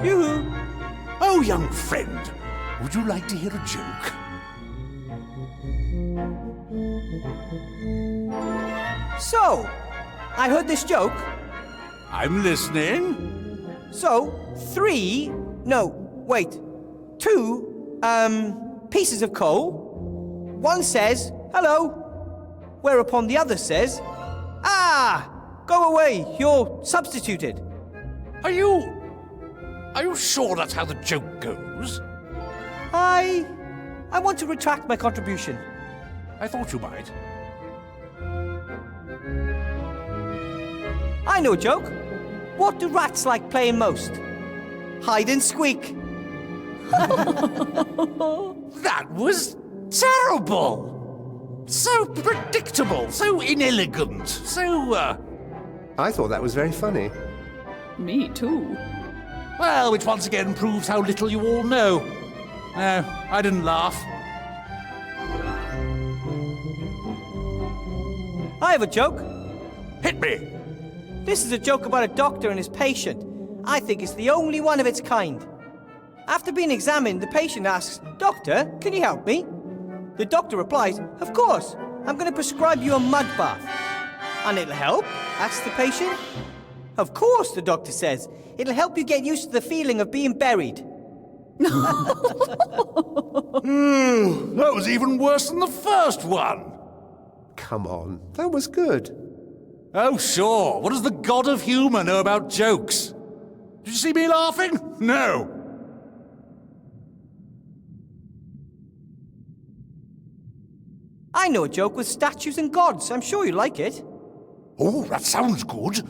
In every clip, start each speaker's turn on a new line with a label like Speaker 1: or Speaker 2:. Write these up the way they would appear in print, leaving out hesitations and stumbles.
Speaker 1: Yoo-hoo!
Speaker 2: Oh, young friend, would you like to hear a joke?
Speaker 1: So, I heard this joke.
Speaker 2: I'm listening.
Speaker 1: So, two, pieces of coal. One says, hello, whereupon the other says, ah, go away, you're substituted.
Speaker 2: Are you sure that's how the joke goes?
Speaker 1: I want to retract my contribution.
Speaker 2: I thought you might.
Speaker 1: I know a joke. What do rats like playing most? Hide and squeak.
Speaker 2: That was terrible! So predictable, so inelegant, so,
Speaker 3: I thought that was very funny.
Speaker 4: Me too.
Speaker 2: well, which once again proves how little you all know. No, I didn't laugh.
Speaker 1: I have a joke.
Speaker 2: Hit me!
Speaker 1: This is a joke about a doctor and his patient. I think it's the only one of its kind. After being examined, the patient asks, Doctor, can you help me? The doctor replies, Of course, I'm going to prescribe you a mud bath. And it'll help? asks the patient. Of course, the doctor says. It'll help you get used to the feeling of being buried.
Speaker 2: That was even worse than the first one.
Speaker 3: Come on, that was good.
Speaker 2: Oh, sure. What does the god of humour know about jokes? Did you see me laughing? No.
Speaker 1: I know a joke with statues and gods. I'm sure you like it.
Speaker 2: Oh, that sounds good.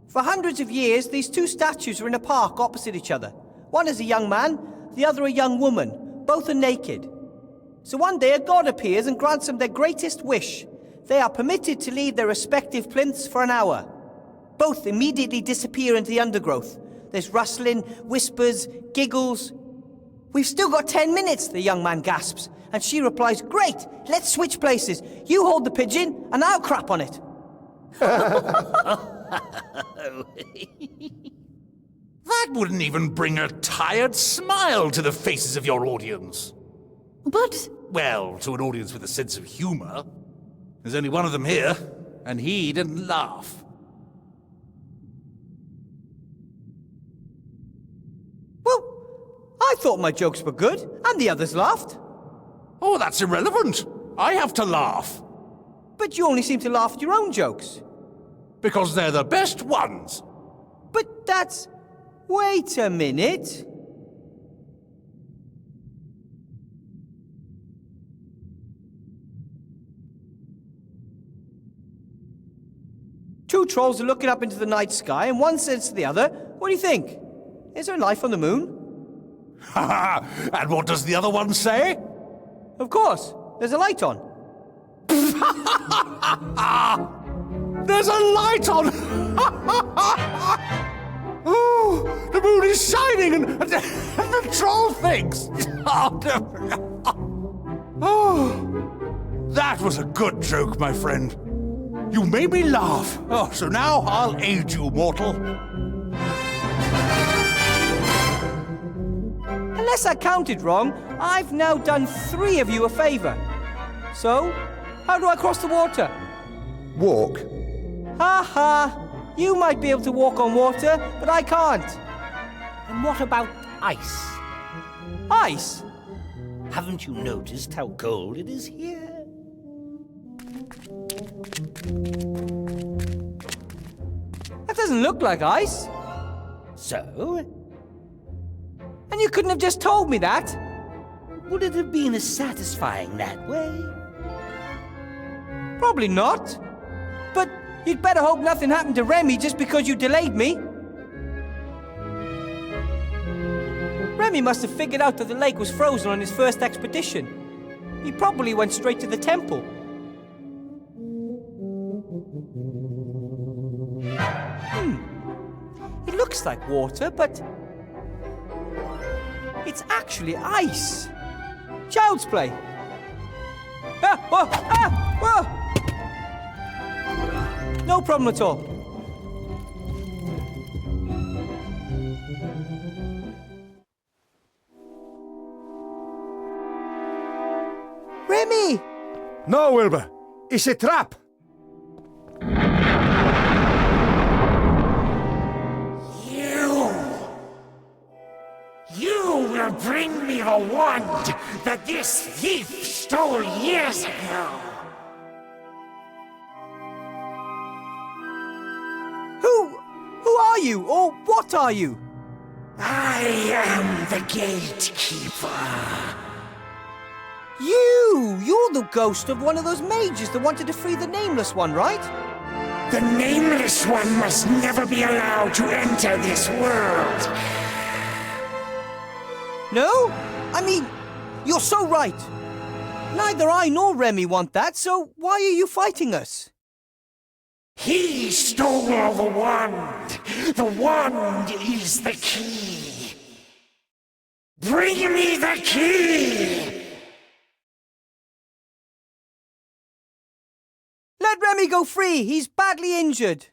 Speaker 1: For hundreds of years, these two statues are in a park opposite each other. One is a young man, the other a young woman. Both are naked. So one day a god appears and grants them their greatest wish. They are permitted to leave their respective plinths for an hour. Both immediately disappear into the undergrowth. There's rustling, whispers, giggles. We've still got 10 minutes, the young man gasps. And she replies, Great, let's switch places. You hold the pigeon and I'll crap on it.
Speaker 2: That wouldn't even bring a tired smile to the faces of your audience.
Speaker 4: But
Speaker 2: Well, to an audience with a sense of humour. There's only one of them here, and he didn't laugh.
Speaker 1: Well, I thought my jokes were good, and the others laughed.
Speaker 2: Oh, that's irrelevant. I have to laugh.
Speaker 1: But you only seem to laugh at your own jokes.
Speaker 2: Because they're the best ones.
Speaker 1: But that's... Wait a minute. Two trolls are looking up into the night sky, and one says to the other, What do you think? Is there life on the moon?
Speaker 2: Ha ha! And what does the other one say?
Speaker 1: Of course. There's a light on.
Speaker 2: There's a light on! Oh, the moon is shining and the troll thinks. Oh, that was a good joke, my friend. You made me laugh. Oh, so now I'll aid you, mortal.
Speaker 1: Unless I counted wrong, I've now done 3 of you a favor. So, how do I cross the water?
Speaker 3: Walk.
Speaker 1: Ha ha! You might be able to walk on water, but I can't.
Speaker 5: And what about ice?
Speaker 1: Ice?
Speaker 5: Haven't you noticed how cold it is here?
Speaker 1: That doesn't look like ice.
Speaker 5: So,
Speaker 1: And you couldn't have just told me that.
Speaker 5: would it have been as satisfying that way?
Speaker 1: Probably not. But you'd better hope nothing happened to Remy just because you delayed me. Remy must have figured out that the lake was frozen on his first expedition. He probably went straight to the temple. It looks like water, but it's actually ice. Child's play. Ah! Whoa! Ah! Whoa! No problem at all. Remy!
Speaker 6: No, Wilbur. It's a trap.
Speaker 7: You will bring me the wand that this thief stole years ago.
Speaker 1: Who are you? Or what are you?
Speaker 7: I am the gatekeeper.
Speaker 1: You're the ghost of one of those mages that wanted to free the Nameless One, right?
Speaker 7: The Nameless One must never be allowed to enter this world.
Speaker 1: No? I mean, you're so right. Neither I nor Remy want that, so why are you fighting us?
Speaker 7: He stole the wand. The wand is the key. Bring me the key!
Speaker 1: Let Remy go free. He's badly injured.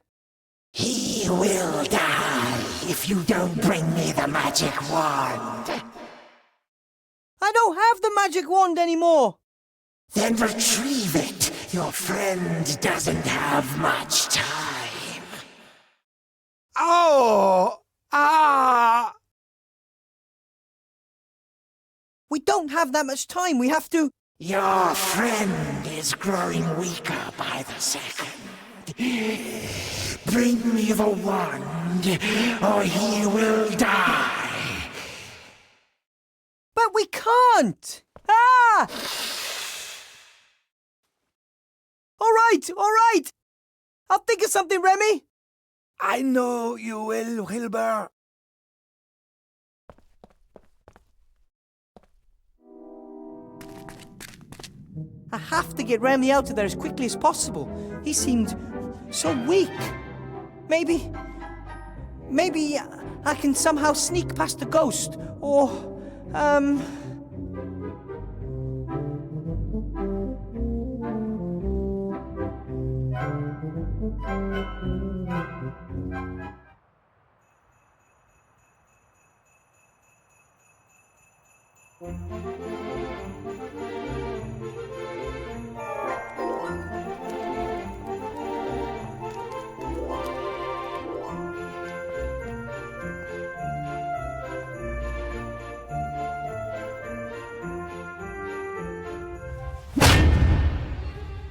Speaker 7: He will die if you don't bring me the magic wand.
Speaker 1: I don't have the magic wand anymore.
Speaker 7: Then retrieve it. Your friend doesn't have much time.
Speaker 6: Oh! Ah!
Speaker 1: We don't have that much time. We have to...
Speaker 7: Your friend is growing weaker by the second. Bring me the wand, or he will die.
Speaker 1: But we can't! Ah! All right! I'll think of something, Remy.
Speaker 6: I know you will, Wilbur.
Speaker 1: I have to get Remy out of there as quickly as possible. He seemed so weak. Maybe I can somehow sneak past the ghost, or,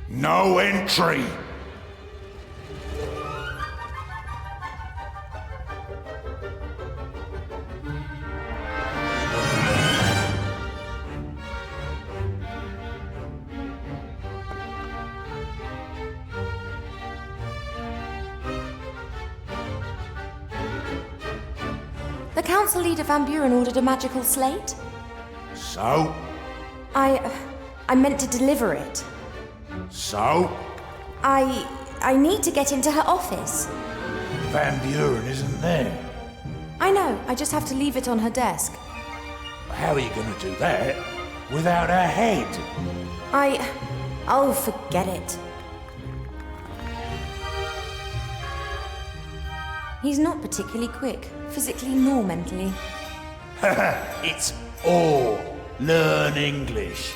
Speaker 2: No entry!
Speaker 8: The council leader Van Buren ordered a magical slate.
Speaker 2: So?
Speaker 8: I meant to deliver it.
Speaker 2: So?
Speaker 8: I need to get into her office.
Speaker 2: Van Buren isn't there.
Speaker 8: I know, I just have to leave it on her desk.
Speaker 2: How are you going to do that without her head?
Speaker 8: Oh, forget it. He's not particularly quick, physically nor mentally.
Speaker 2: It's all learn English.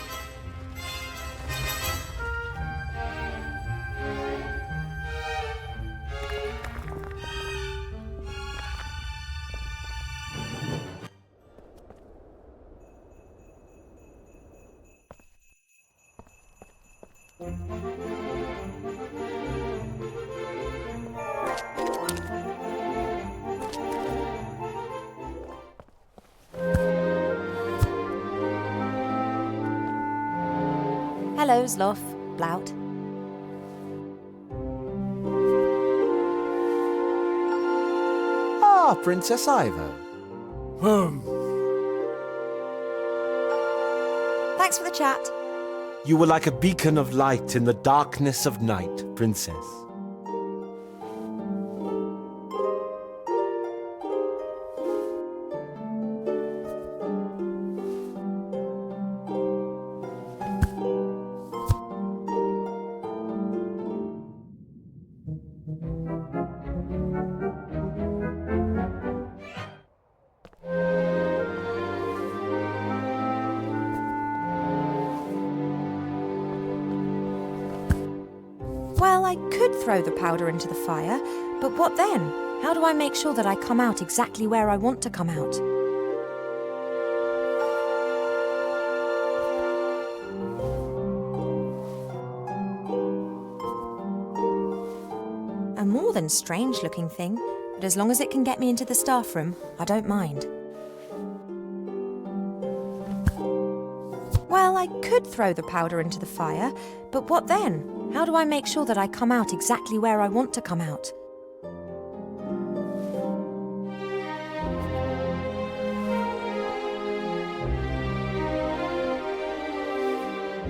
Speaker 8: Hello, Sloth, Blout.
Speaker 3: Ah, Princess Ivo.
Speaker 8: Thanks for the chat.
Speaker 6: You were like a beacon of light in the darkness of night, Princess.
Speaker 8: Well, I could throw the powder into the fire, but what then? How do I make sure that I come out exactly where I want to come out? A more than strange-looking thing, but as long as it can get me into the staff room, I don't mind. Well, I could throw the powder into the fire, but what then? How do I make sure that I come out exactly where I want to come out?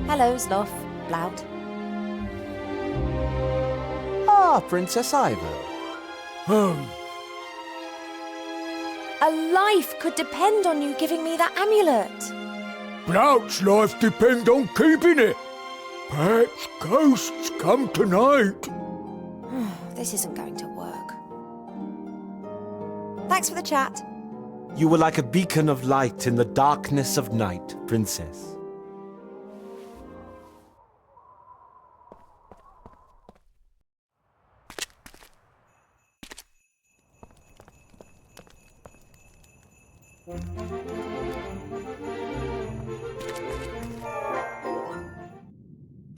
Speaker 8: Hello, Sloth. Blout.
Speaker 6: Ah, Princess Ivo.
Speaker 8: A life could depend on you giving me that amulet.
Speaker 9: Blout's life depends on keeping it. Perhaps ghosts come tonight.
Speaker 8: This isn't going to work. Thanks for the chat.
Speaker 6: You were like a beacon of light in the darkness of night, Princess.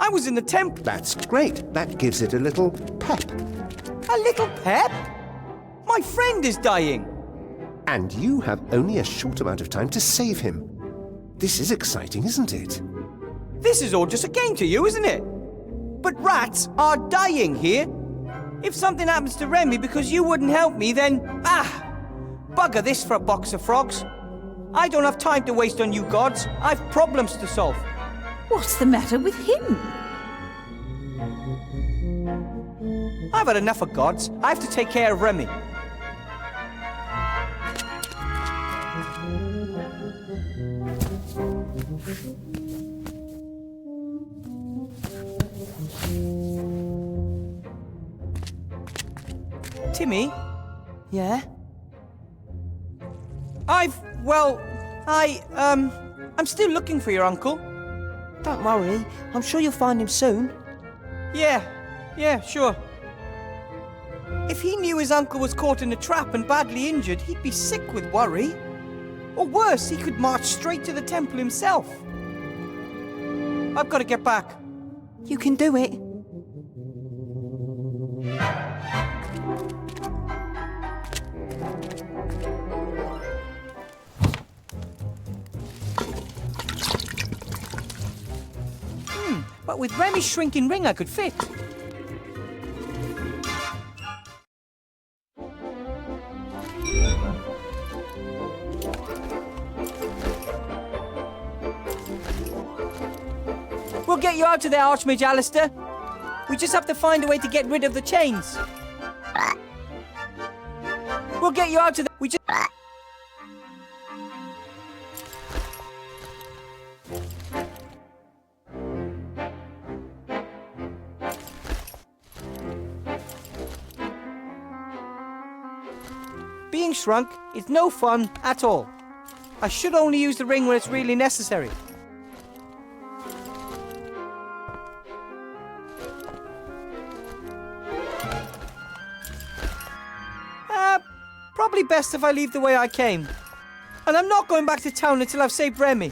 Speaker 1: I was in the temple.
Speaker 3: That's great. That gives it a little pep.
Speaker 1: A little pep? My friend is dying.
Speaker 3: And you have only a short amount of time to save him. This is exciting, isn't it?
Speaker 1: This is all just a game to you, isn't it? But rats are dying here. If something happens to Remy because you wouldn't help me, then... bugger this for a box of frogs. I don't have time to waste on you gods. I've problems to solve.
Speaker 4: What's the matter with him?
Speaker 1: I've had enough of gods. I have to take care of Remy. Timmy?
Speaker 10: Yeah?
Speaker 1: I'm still looking for your uncle.
Speaker 10: Don't worry, I'm sure you'll find him soon.
Speaker 1: Yeah, sure. If he knew his uncle was caught in a trap and badly injured, he'd be sick with worry. Or worse, he could march straight to the temple himself. I've got to get back.
Speaker 10: You can do it.
Speaker 1: But with Remy's shrinking ring, I could fit. We'll get you out of there, Archmage Alistair. We just have to find a way to get rid of the chains. We'll get you out of there. We just... Being shrunk is no fun at all. I should only use the ring when it's really necessary. Probably best if I leave the way I came. And I'm not going back to town until I've saved Remy.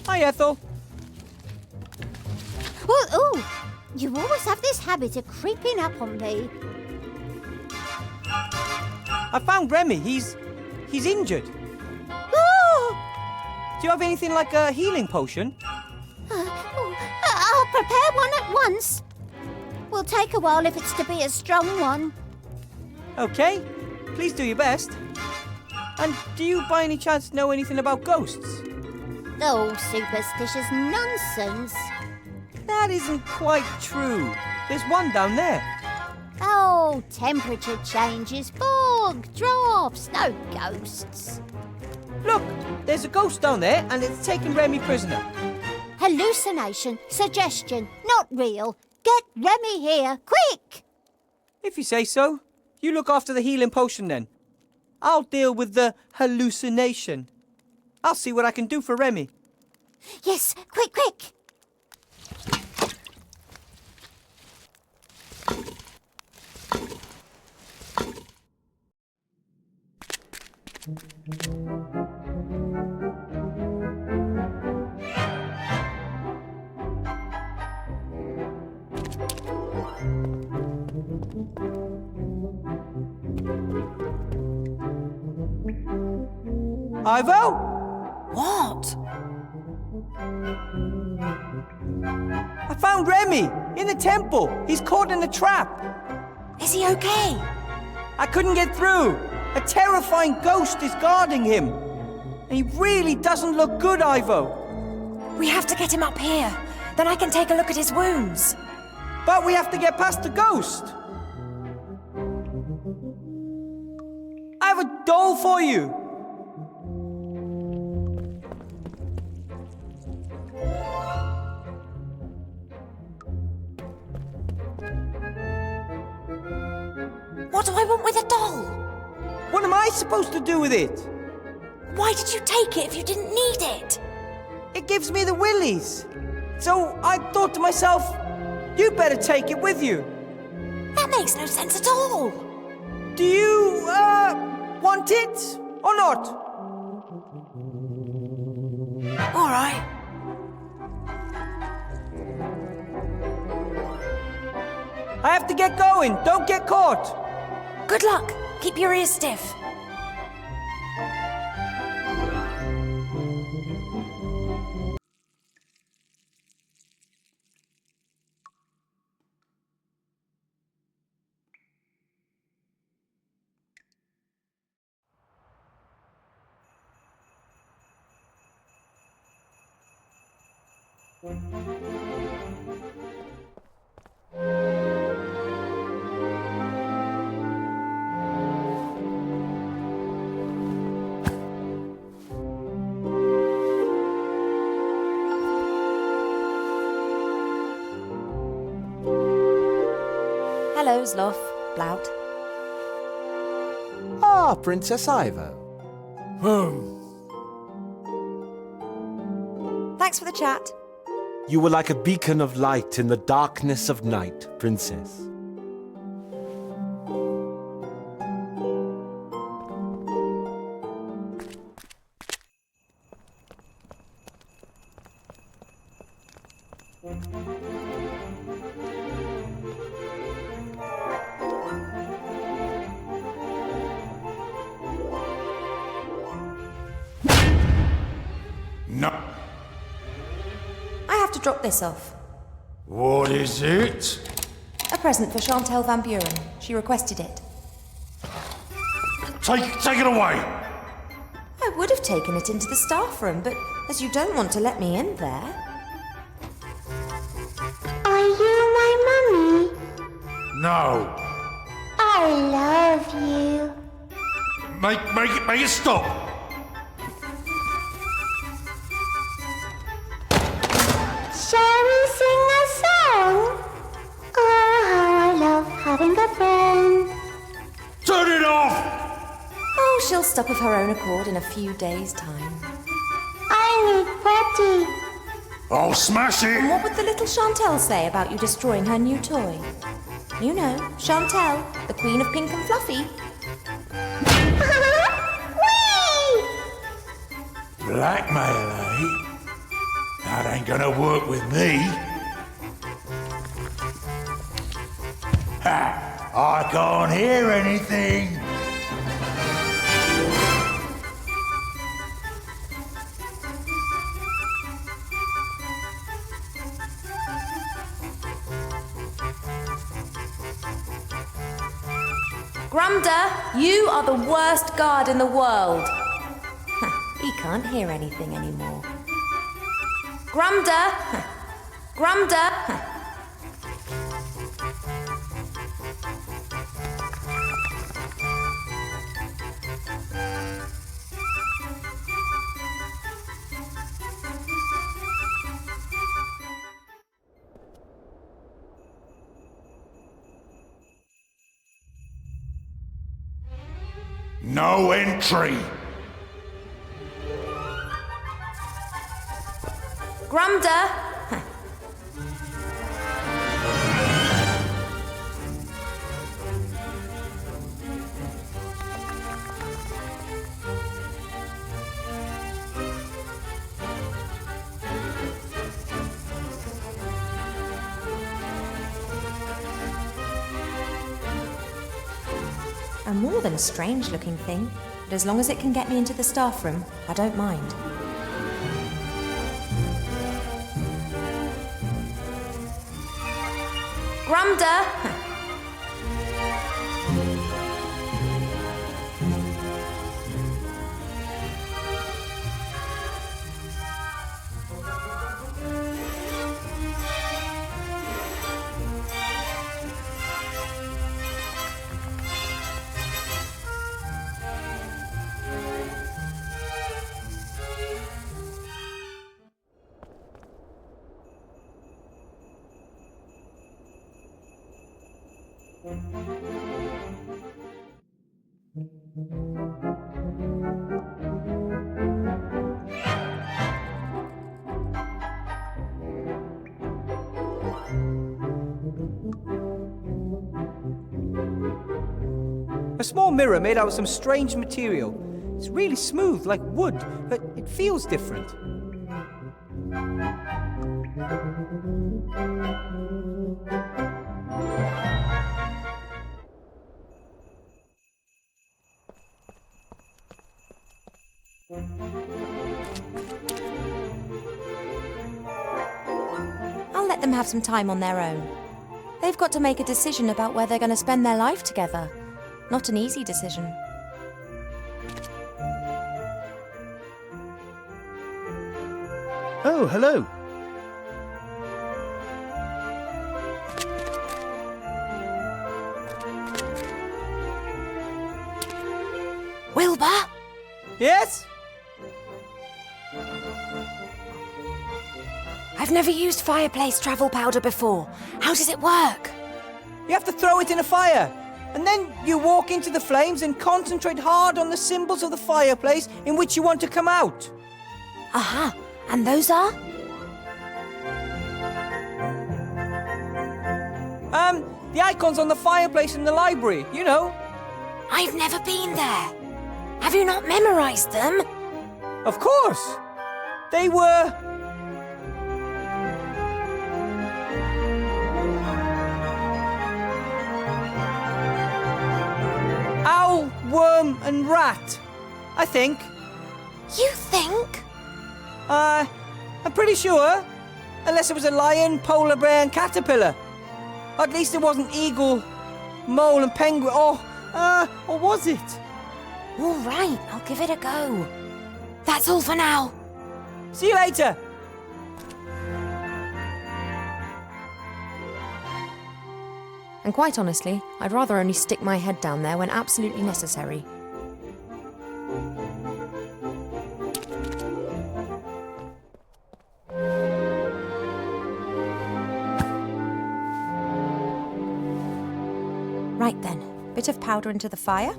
Speaker 1: Hi, Ethel.
Speaker 11: Oh, you always have this habit of creeping up on me.
Speaker 1: I found Remy. He's injured.
Speaker 11: Oh!
Speaker 1: Do you have anything like a healing potion?
Speaker 11: I'll prepare one at once. Will take a while if it's to be a strong one.
Speaker 1: Okay. Please do your best. And do you by any chance know anything about ghosts?
Speaker 11: Oh, superstitious nonsense.
Speaker 1: That isn't quite true. There's one down there.
Speaker 11: Oh, temperature changes, fog, drafts, no ghosts.
Speaker 1: Look, there's a ghost down there and it's taken Remy prisoner.
Speaker 11: Hallucination, suggestion, not real. Get Remy here, quick!
Speaker 1: If you say so. You look after the healing potion then. I'll deal with the hallucination. I'll see what I can do for Remy.
Speaker 11: Yes, quick, quick!
Speaker 1: Ivo?
Speaker 10: What?
Speaker 1: I found Remy in the temple. He's caught in a trap.
Speaker 8: Is he okay?
Speaker 1: I couldn't get through. A terrifying ghost is guarding him. And he really doesn't look good, Ivo.
Speaker 8: We have to get him up here. Then I can take a look at his wounds.
Speaker 1: But we have to get past the ghost. I have a doll for you.
Speaker 8: What do I want with a doll?
Speaker 1: What am I supposed to do with it?
Speaker 8: Why did you take it if you didn't need it?
Speaker 1: It gives me the willies. So I thought to myself, you better take it with you.
Speaker 8: That makes no sense at all.
Speaker 1: Do you, want it or not?
Speaker 8: All right.
Speaker 1: I have to get going. Don't get caught.
Speaker 8: Good luck. Keep your ears stiff. Hello, Sloth. Blout.
Speaker 6: Ah, Princess Ivo.
Speaker 8: Thanks for the chat.
Speaker 6: You were like a beacon of light in the darkness of night, Princess.
Speaker 2: No.
Speaker 8: I have to drop this off.
Speaker 2: What is it?
Speaker 8: A present for Chantel Van Buren. She requested it.
Speaker 2: Take it away!
Speaker 8: I would have taken it into the staff room, but as you don't want to let me in there...
Speaker 11: Are you my mummy?
Speaker 2: No.
Speaker 11: I love you.
Speaker 2: Make it stop!
Speaker 11: Shall we sing a song? Oh, how I love having a friend.
Speaker 2: Turn it off!
Speaker 8: Oh, she'll stop of her own accord in a few days' time.
Speaker 11: I need Betty.
Speaker 2: I'll smash
Speaker 8: And
Speaker 2: it!
Speaker 8: what would the little Chantel say about you destroying her new toy? You know, Chantel, the queen of pink and fluffy.
Speaker 11: Whee!
Speaker 2: Blackmail, eh? That ain't gonna work with me. Ha! I can't hear anything.
Speaker 8: Grumda, you are the worst guard in the world. He can't hear anything anymore. Grumda! Grumda!
Speaker 2: No entry.
Speaker 8: Grumda! A more than strange-looking thing, but as long as it can get me into the staff room, I don't mind. Grumda!
Speaker 1: A small mirror made out of some strange material. It's really smooth, like wood, but it feels different.
Speaker 8: I'll let them have some time on their own. They've got to make a decision about where they're going to spend their life together. Not an easy decision.
Speaker 3: Oh, hello.
Speaker 8: Wilbur?
Speaker 1: Yes?
Speaker 8: I've never used fireplace travel powder before. How does it work?
Speaker 1: You have to throw it in a fire. And then you walk into the flames and concentrate hard on the symbols of the fireplace in which you want to come out.
Speaker 8: Aha. And those are?
Speaker 1: The icons on the fireplace in the library, you know.
Speaker 8: I've never been there. Have you not memorized them?
Speaker 1: Of course. They were... owl, worm and rat, I think.
Speaker 8: You think?
Speaker 1: I'm pretty sure. Unless it was a lion, polar bear and caterpillar. At least it wasn't eagle, mole and penguin. Or was it?
Speaker 8: All right, I'll give it a go. That's all for now.
Speaker 1: See you later.
Speaker 8: And quite honestly, I'd rather only stick my head down there when absolutely necessary. Right then, bit of powder into the fire.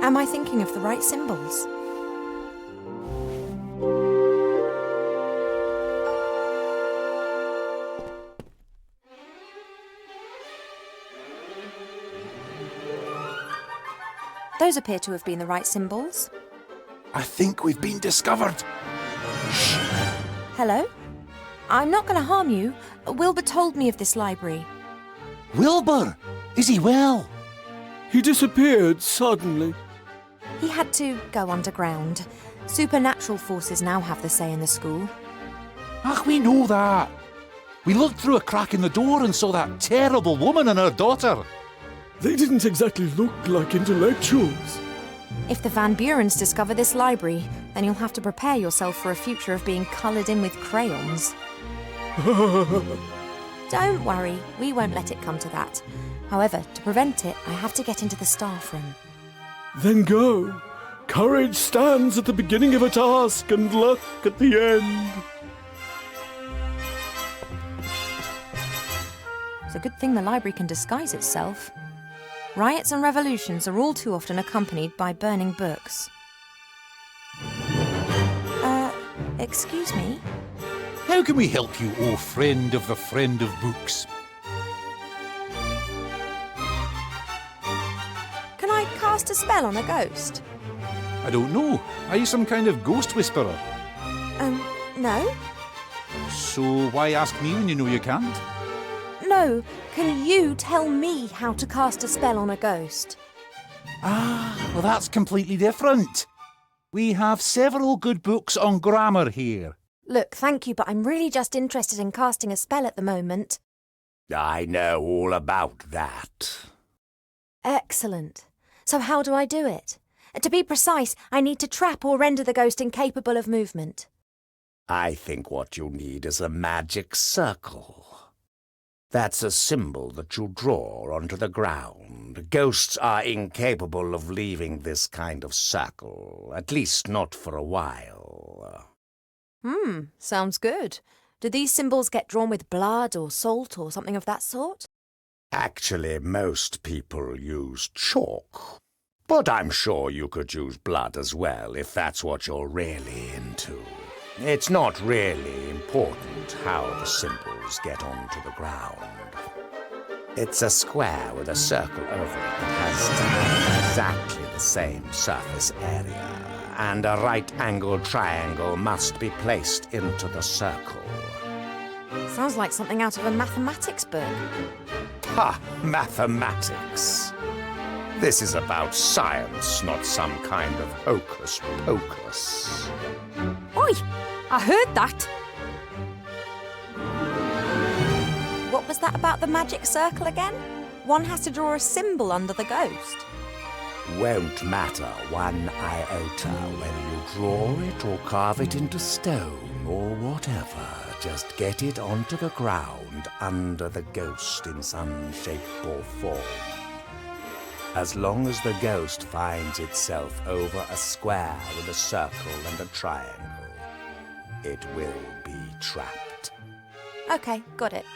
Speaker 8: Am I thinking of the right symbols? Those appear to have been the right symbols.
Speaker 2: I think we've been discovered.
Speaker 8: Hello? I'm not going to harm you. Wilbur told me of this library.
Speaker 2: Wilbur! Is he well?
Speaker 9: He disappeared suddenly.
Speaker 8: He had to go underground. Supernatural forces now have the say in the school.
Speaker 2: Ah, we know that. We looked through a crack in the door and saw that terrible woman and her daughter.
Speaker 9: They didn't exactly look like intellectuals.
Speaker 8: If the Van Burens discover this library, then you'll have to prepare yourself for a future of being coloured in with crayons. Don't worry, we won't let it come to that. However, to prevent it, I have to get into the staff room.
Speaker 9: Then go. Courage stands at the beginning of a task and luck at the end.
Speaker 8: It's a good thing the library can disguise itself. Riots and revolutions are all too often accompanied by burning books. Excuse me?
Speaker 2: How can we help you, O friend of the friend of books?
Speaker 8: Can I cast a spell on a ghost?
Speaker 2: I don't know. Are you some kind of ghost whisperer?
Speaker 8: No?
Speaker 2: So why ask me when you know you can't?
Speaker 8: No, can you tell me how to cast a spell on a ghost?
Speaker 2: Ah, well that's completely different. We have several good books on grammar here.
Speaker 8: Look, thank you, but I'm really just interested in casting a spell at the moment.
Speaker 7: I know all about that.
Speaker 8: Excellent. So how do I do it? To be precise, I need to trap or render the ghost incapable of movement.
Speaker 7: I think what you need is a magic circle. That's a symbol that you draw onto the ground. Ghosts are incapable of leaving this kind of circle, at least not for a while.
Speaker 8: Sounds good. Do these symbols get drawn with blood or salt or something of that sort?
Speaker 7: Actually, most people use chalk. But I'm sure you could use blood as well if that's what you're really into. It's not really important how the symbols get onto the ground. It's a square with a circle over it that has to have exactly the same surface area, and a right-angled triangle must be placed into the circle.
Speaker 8: Sounds like something out of a mathematics book.
Speaker 7: Ha! Mathematics. This is about science, not some kind of hocus-pocus.
Speaker 8: Oi! I heard that! What was that about the magic circle again? One has to draw a symbol under the ghost.
Speaker 7: Won't matter one iota when you draw it or carve it into stone or whatever. Just get it onto the ground under the ghost in some shape or form. As long as the ghost finds itself over a square with a circle and a triangle, it will be trapped.
Speaker 8: Okay, got it.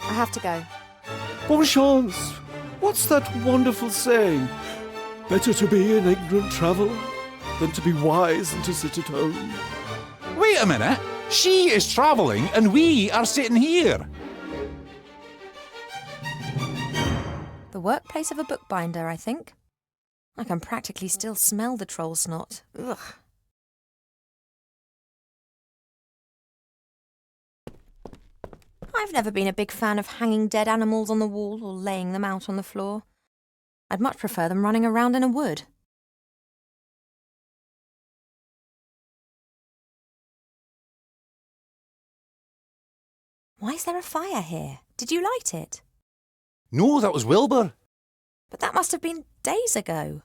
Speaker 8: I have to go.
Speaker 6: Bonne chance! What's that wonderful saying? Better to be an ignorant traveller than to be wise and to sit at home.
Speaker 2: Wait a minute! She is travelling and we are sitting here!
Speaker 8: The workplace of a bookbinder, I think. I can practically still smell the troll snot. Ugh. I've never been a big fan of hanging dead animals on the wall or laying them out on the floor. I'd much prefer them running around in a wood. Why is there a fire here? Did you light it?
Speaker 2: No, that was Wilbur.
Speaker 8: But that must have been days ago.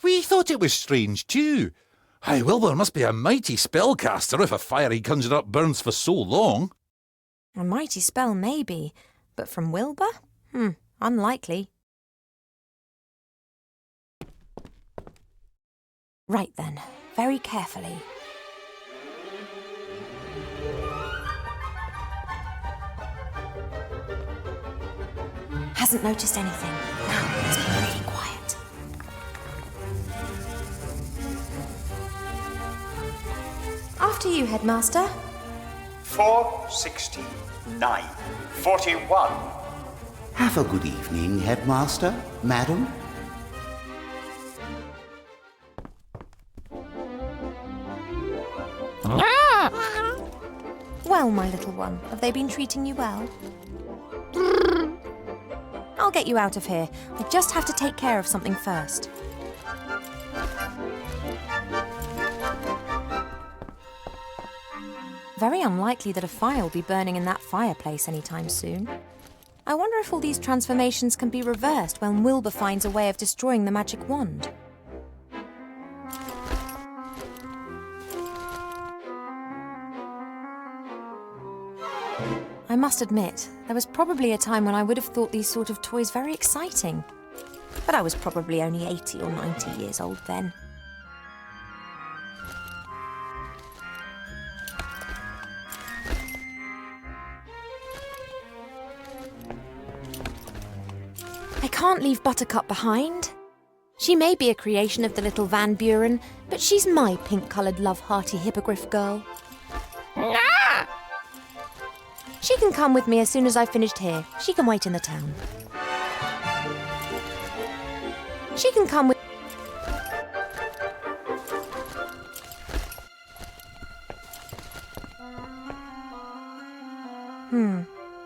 Speaker 2: We thought it was strange too. Aye, Wilbur must be a mighty spellcaster if a fire he conjured up burns for so long.
Speaker 8: A mighty spell, maybe. But from Wilbur? Unlikely. Right then, very carefully. Hasn't noticed anything. Now, let's be really quiet. After you, Headmaster.
Speaker 12: 469. 41.
Speaker 13: Have a good evening, Headmaster, Madam.
Speaker 8: Well, my little one, have they been treating you well? I'll get you out of here. I just have to take care of something first. Very unlikely that a fire will be burning in that fireplace anytime soon. I wonder if all these transformations can be reversed when Wilbur finds a way of destroying the magic wand. I must admit, there was probably a time when I would have thought these sort of toys very exciting. But I was probably only 80 or 90 years old then. I can't leave Buttercup behind. She may be a creation of the little Van Buren, but she's my pink-coloured love-hearty hippogriff girl. She can come with me as soon as I've finished here. She can wait in the town. She can come with...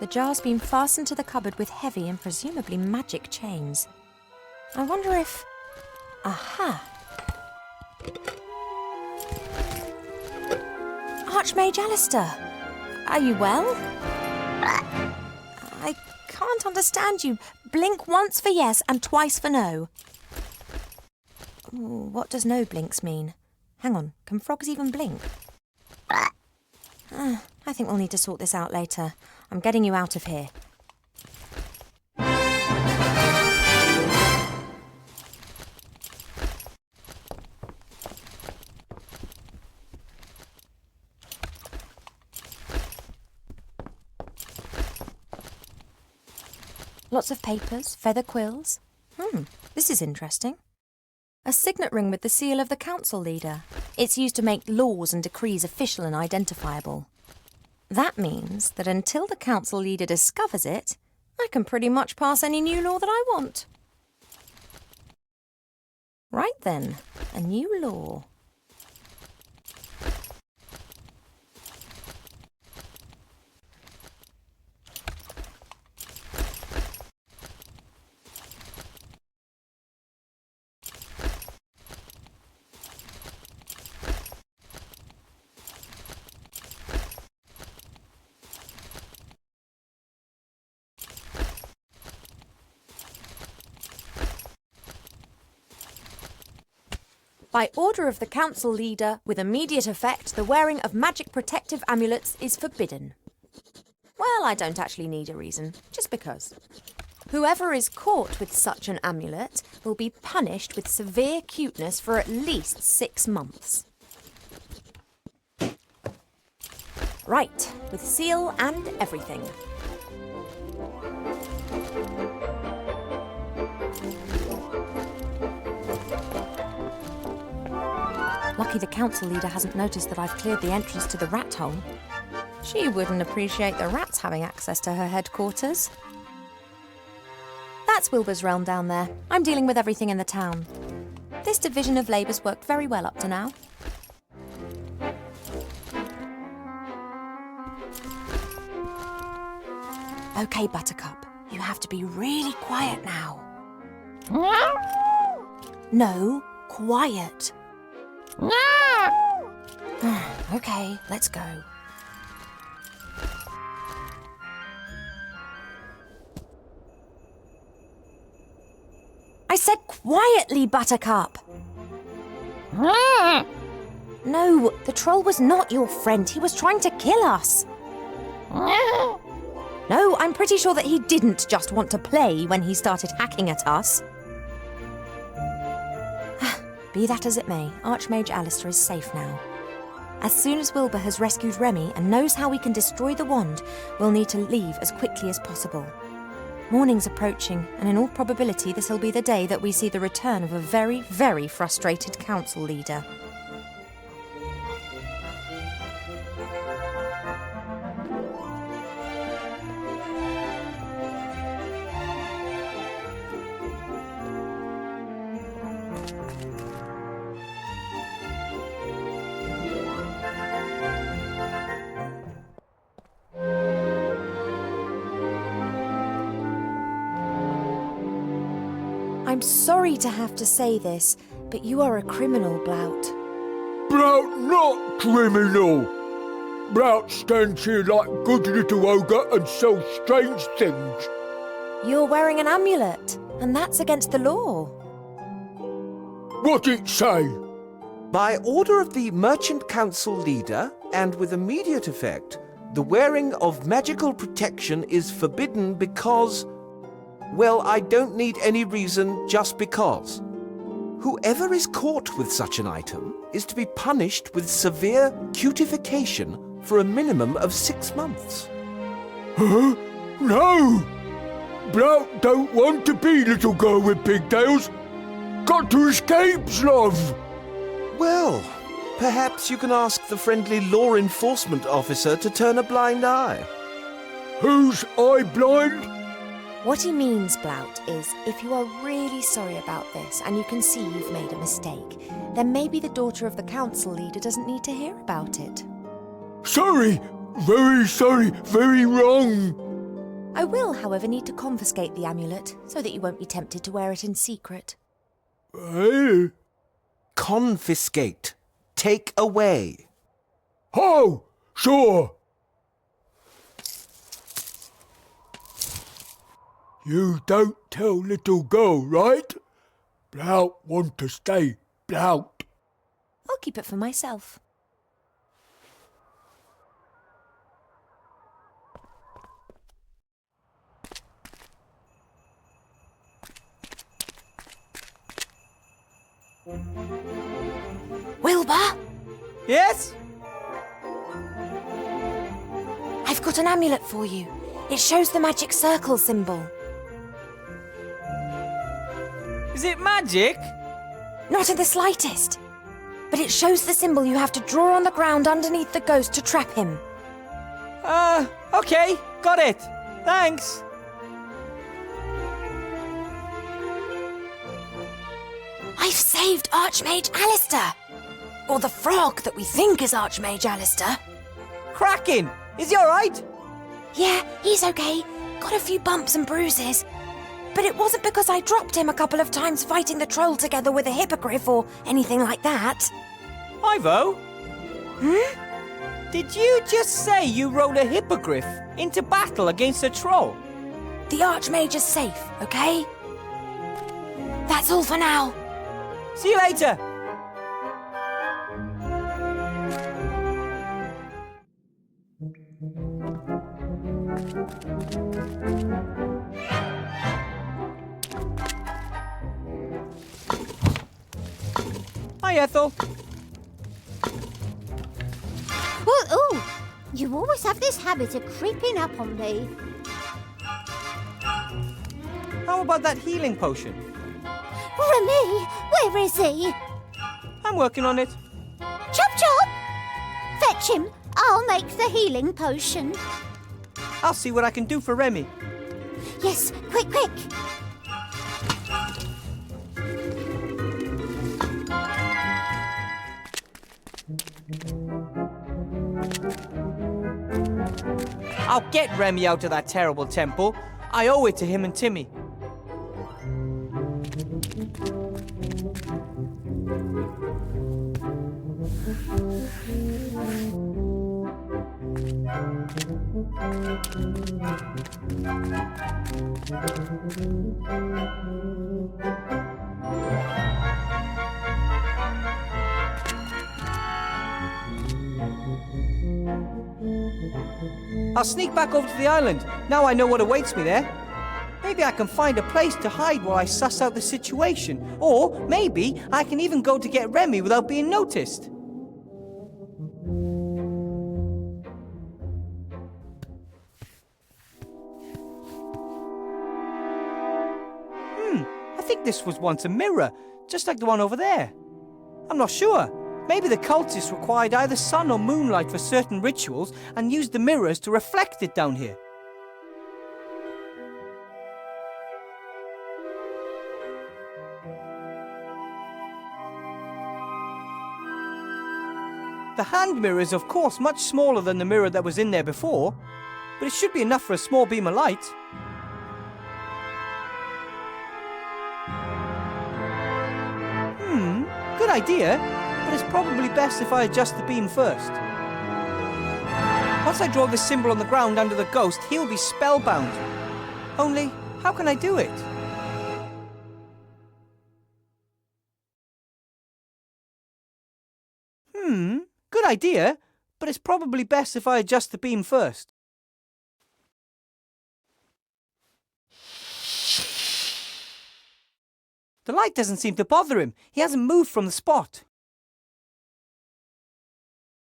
Speaker 8: The jar's been fastened to the cupboard with heavy and presumably magic chains. I wonder if... Aha! Archmage Alistair! Are you well? I can't understand you. Blink once for yes and twice for no. Ooh, what does no blinks mean? Hang on, can frogs even blink? I think we'll need to sort this out later. I'm getting you out of here. Lots of papers, feather quills. This is interesting. A signet ring with the seal of the council leader. It's used to make laws and decrees official and identifiable. That means that until the council leader discovers it, I can pretty much pass any new law that I want. Right then, a new law. By order of the council leader, with immediate effect, the wearing of magic protective amulets is forbidden. Well, I don't actually need a reason, just because. Whoever is caught with such an amulet will be punished with severe cuteness for at least 6 months. Right, with seal and everything. Lucky the council leader hasn't noticed that I've cleared the entrance to the rat hole. She wouldn't appreciate the rats having access to her headquarters. That's Wilbur's realm down there. I'm dealing with everything in the town. This division of labour's worked very well up to now. OK, Buttercup, you have to be really quiet now. No, quiet. OK, let's go. I said quietly, Buttercup. No, the troll was not your friend. He was trying to kill us. No, I'm pretty sure that he didn't just want to play when he started hacking at us. Be that as it may, Archmage Alistair is safe now. As soon as Wilbur has rescued Remy and knows how we can destroy the wand, we'll need to leave as quickly as possible. Morning's approaching, and in all probability this will be the day that we see the return of a very, very frustrated council leader. I'm sorry to have to say this, but you are a criminal, Blout.
Speaker 9: Blout not criminal. Blout stands here like good little ogre and sells strange things.
Speaker 8: You're wearing an amulet, and that's against the law.
Speaker 9: What it say?
Speaker 14: By order of the Merchant Council leader, and with immediate effect, the wearing of magical protection is forbidden because... Well, I don't need any reason just because. Whoever is caught with such an item is to be punished with severe cutification for a minimum of 6 months.
Speaker 9: Huh? No! Blout don't want to be little girl with pigtails. Got to escape, love.
Speaker 14: Well, perhaps you can ask the friendly law enforcement officer to turn a blind eye.
Speaker 9: Who's eye blind?
Speaker 8: What he means, Blout, is if you are really sorry about this and you can see you've made a mistake, then maybe the daughter of the council leader doesn't need to hear about it.
Speaker 9: Sorry, very wrong.
Speaker 8: I will, however, need to confiscate the amulet so that you won't be tempted to wear it in secret.
Speaker 14: Confiscate. Take away.
Speaker 9: Oh, sure. You don't tell little girl, right? Blout want to stay Blout.
Speaker 8: I'll keep it for myself. Wilbur?
Speaker 1: Yes?
Speaker 8: I've got an amulet for you. It shows the magic circle symbol.
Speaker 1: Is it magic?
Speaker 8: Not in the slightest. But it shows the symbol you have to draw on the ground underneath the ghost to trap him.
Speaker 1: Okay, got it. Thanks.
Speaker 8: I've saved Archmage Alistair! Or the frog that we think is Archmage Alistair.
Speaker 1: Cracking! Is he alright?
Speaker 8: Yeah, he's okay. Got a few bumps and bruises. But it wasn't because I dropped him a couple of times fighting the troll together with a hippogriff or anything like that.
Speaker 1: Ivo? Did you just say you rode a hippogriff into battle against a troll?
Speaker 8: The Archmage is safe, okay? That's all for now.
Speaker 1: See you later. Hi, Ethel.
Speaker 11: Ooh, you always have this habit of creeping up on me.
Speaker 1: How about that healing potion?
Speaker 11: Remy, where is he?
Speaker 1: I'm working on it.
Speaker 11: Chop chop! Fetch him. I'll make the healing potion.
Speaker 1: I'll see what I can do for Remy.
Speaker 11: Yes, quick, quick.
Speaker 1: I'll get Remy out of that terrible temple. I owe it to him and Timmy. I'll sneak back over to the island. Now I know what awaits me there. Maybe I can find a place to hide while I suss out the situation. Or maybe I can even go to get Remy without being noticed. I think this was once a mirror, just like the one over there. I'm not sure. Maybe the cultists required either sun or moonlight for certain rituals and used the mirrors to reflect it down here. The hand mirror is, of course, much smaller than the mirror that was in there before, but it should be enough for a small beam of light. Good idea, but it's probably best if I adjust the beam first. Once I draw this symbol on the ground under the ghost, he'll be spellbound. Only, how can I do it? Good idea, but it's probably best if I adjust the beam first. The light doesn't seem to bother him. He hasn't moved from the spot.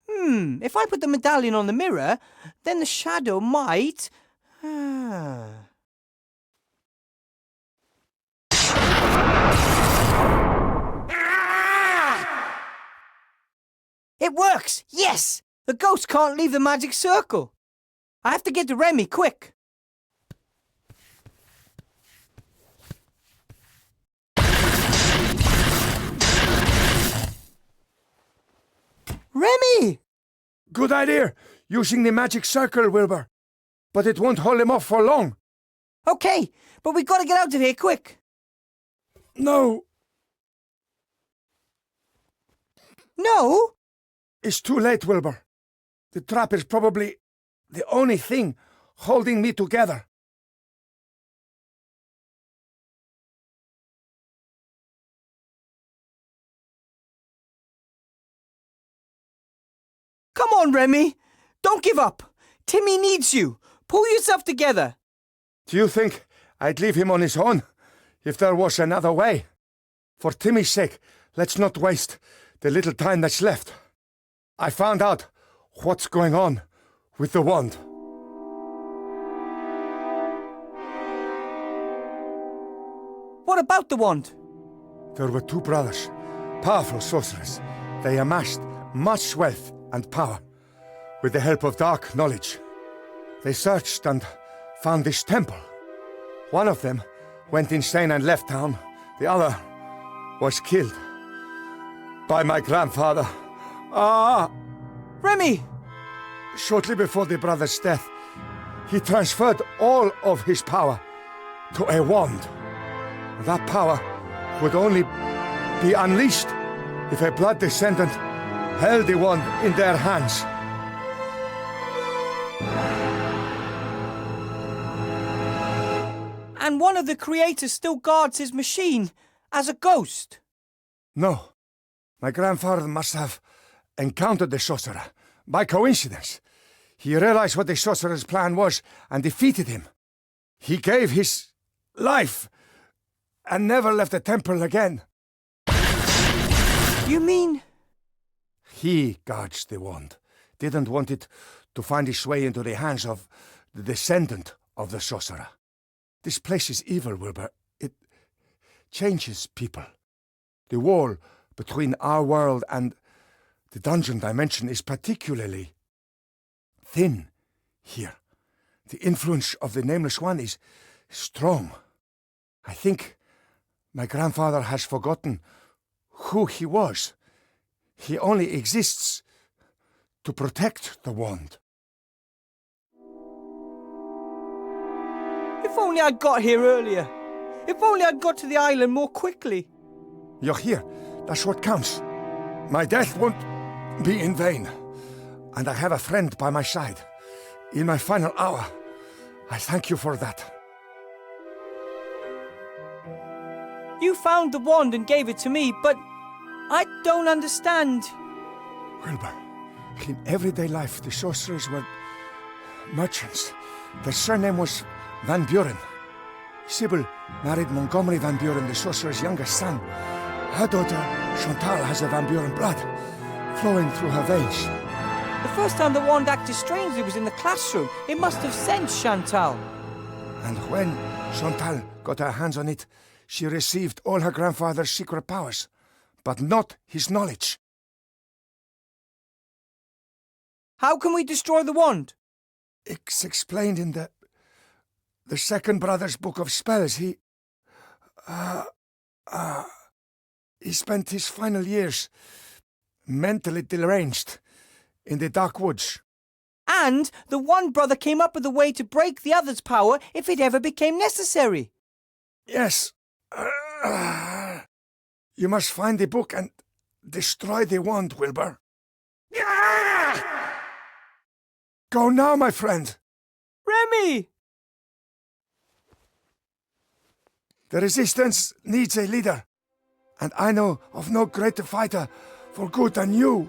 Speaker 1: If I put the medallion on the mirror, then the shadow might... It works! Yes! The ghost can't leave the magic circle. I have to get to Remy, quick. Remy!
Speaker 15: Good idea, using the magic circle, Wilbur. But it won't hold him off for long.
Speaker 1: Okay, but we gotta get out of here quick.
Speaker 15: No.
Speaker 1: No?
Speaker 15: It's too late, Wilbur. The trap is probably the only thing holding me together.
Speaker 1: Come on, Remy. Don't give up. Timmy needs you. Pull yourself together.
Speaker 15: Do you think I'd leave him on his own if there was another way? For Timmy's sake, let's not waste the little time that's left. I found out what's going on with the wand.
Speaker 1: What about the wand?
Speaker 15: There were two brothers, powerful sorcerers. They amassed much wealth and power with the help of dark knowledge. They searched and found this temple. One of them went insane and left town. The other was killed by my grandfather.
Speaker 1: Remy!
Speaker 15: Shortly before the brother's death, he transferred all of his power to a wand. That power would only be unleashed if a blood descendant held the wand in their hands.
Speaker 1: And one of the creators still guards his machine as a ghost.
Speaker 15: No. My grandfather must have encountered the sorcerer by coincidence. He realized what the sorcerer's plan was and defeated him. He gave his life and never left the temple again.
Speaker 1: You mean...
Speaker 15: He guards the wand. Didn't want it to find its way into the hands of the descendant of the sorcerer. This place is evil, Wilbur. It changes people. The wall between our world and the dungeon dimension is particularly thin here. The influence of the Nameless One is strong. I think my grandfather has forgotten who he was. He only exists to protect the wand.
Speaker 1: If only I'd got here earlier. If only I'd got to the island more quickly.
Speaker 15: You're here. That's what counts. My death won't be in vain. And I have a friend by my side. In my final hour, I thank you for that.
Speaker 1: You found the wand and gave it to me, but I don't understand.
Speaker 15: Wilbur, in everyday life, the sorcerers were merchants. Their surname was Van Buren. Sybil married Montgomery Van Buren, the sorcerer's youngest son. Her daughter, Chantal, has a Van Buren blood flowing through her veins.
Speaker 1: The first time the wand acted strangely was in the classroom. It must have sensed Chantal.
Speaker 15: And when Chantal got her hands on it, she received all her grandfather's secret powers, but not his knowledge.
Speaker 1: How can we destroy the wand?
Speaker 15: It's explained in the second brother's Book of Spells. He spent his final years mentally deranged in the dark woods.
Speaker 1: And the one brother came up with a way to break the other's power if it ever became necessary.
Speaker 15: Yes. You must find the book and destroy the wand, Wilbur. Go now, my friend.
Speaker 1: Remy!
Speaker 15: The resistance needs a leader, and I know of no greater fighter for good than you.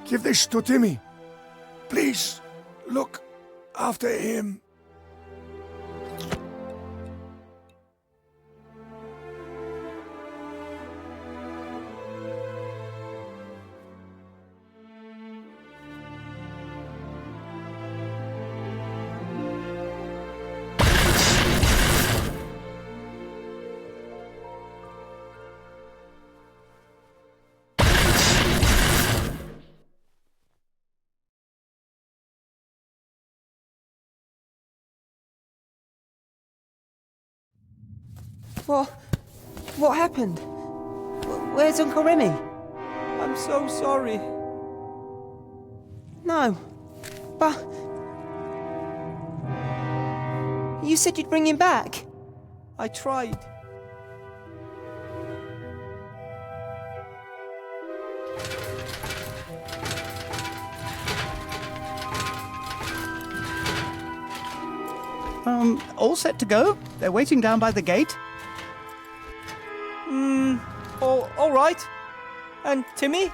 Speaker 15: Give this to Timmy. Please, look after him.
Speaker 10: What happened? Where's Uncle Remy?
Speaker 1: I'm so sorry.
Speaker 10: No, but... You said you'd bring him back.
Speaker 1: I tried.
Speaker 16: All set to go? They're waiting down by the gate?
Speaker 1: All right. And Timmy?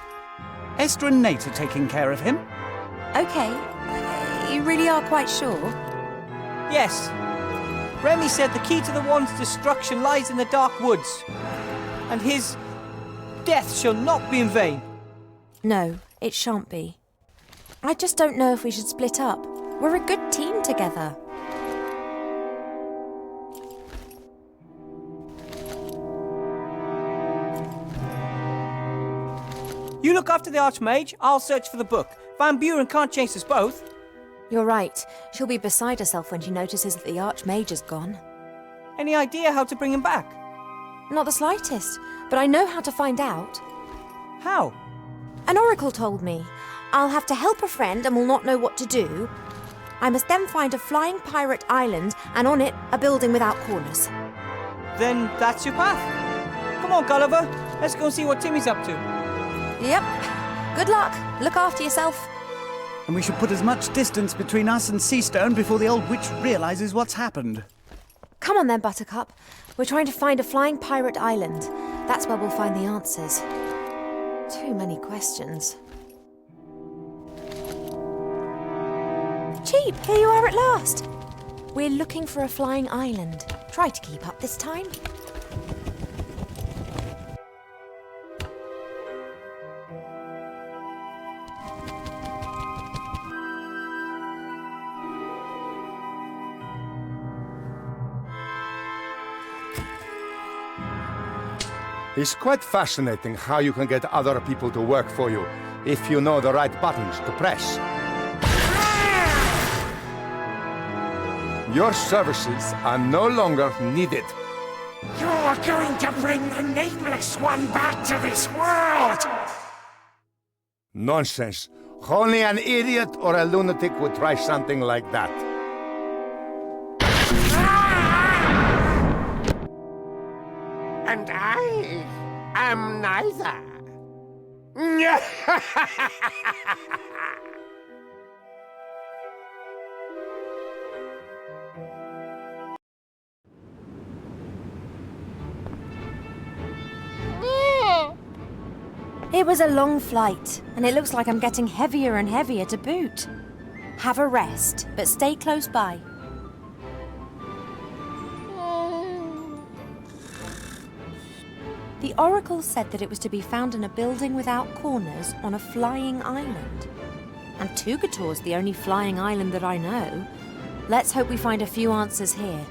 Speaker 16: Esther and Nate are taking care of him.
Speaker 8: Okay. You really are quite sure?
Speaker 1: Yes. Remy said the key to the wand's destruction lies in the dark woods. And his death shall not be in vain.
Speaker 8: No, it shan't be. I just don't know if we should split up. We're a good team together.
Speaker 1: You look after the Archmage, I'll search for the book. Van Buren can't chase us both.
Speaker 8: You're right. She'll be beside herself when she notices that the Archmage is gone.
Speaker 1: Any idea how to bring him back?
Speaker 8: Not the slightest, but I know how to find out.
Speaker 1: How?
Speaker 8: An oracle told me. I'll have to help a friend and will not know what to do. I must then find a flying pirate island and on it a building without corners.
Speaker 1: Then that's your path. Come on, Gulliver. Let's go and see what Timmy's up to.
Speaker 8: Yep. Good luck. Look after yourself.
Speaker 16: And we should put as much distance between us and Seastone before the old witch realizes what's happened.
Speaker 8: Come on then, Buttercup. We're trying to find a flying pirate island. That's where we'll find the answers. Too many questions. Cheap, here you are at last. We're looking for a flying island. Try to keep up this time.
Speaker 15: It's quite fascinating how you can get other people to work for you if you know the right buttons to press. Your services are no longer needed.
Speaker 17: You're going to bring the Nameless One back to this world!
Speaker 15: Nonsense. Only an idiot or a lunatic would try something like that.
Speaker 17: And I am neither.
Speaker 8: It was a long flight, and it looks like I'm getting heavier and heavier to boot. Have a rest, but stay close by. The oracle said that it was to be found in a building without corners on a flying island. And Tugator's the only flying island that I know. Let's hope we find a few answers here.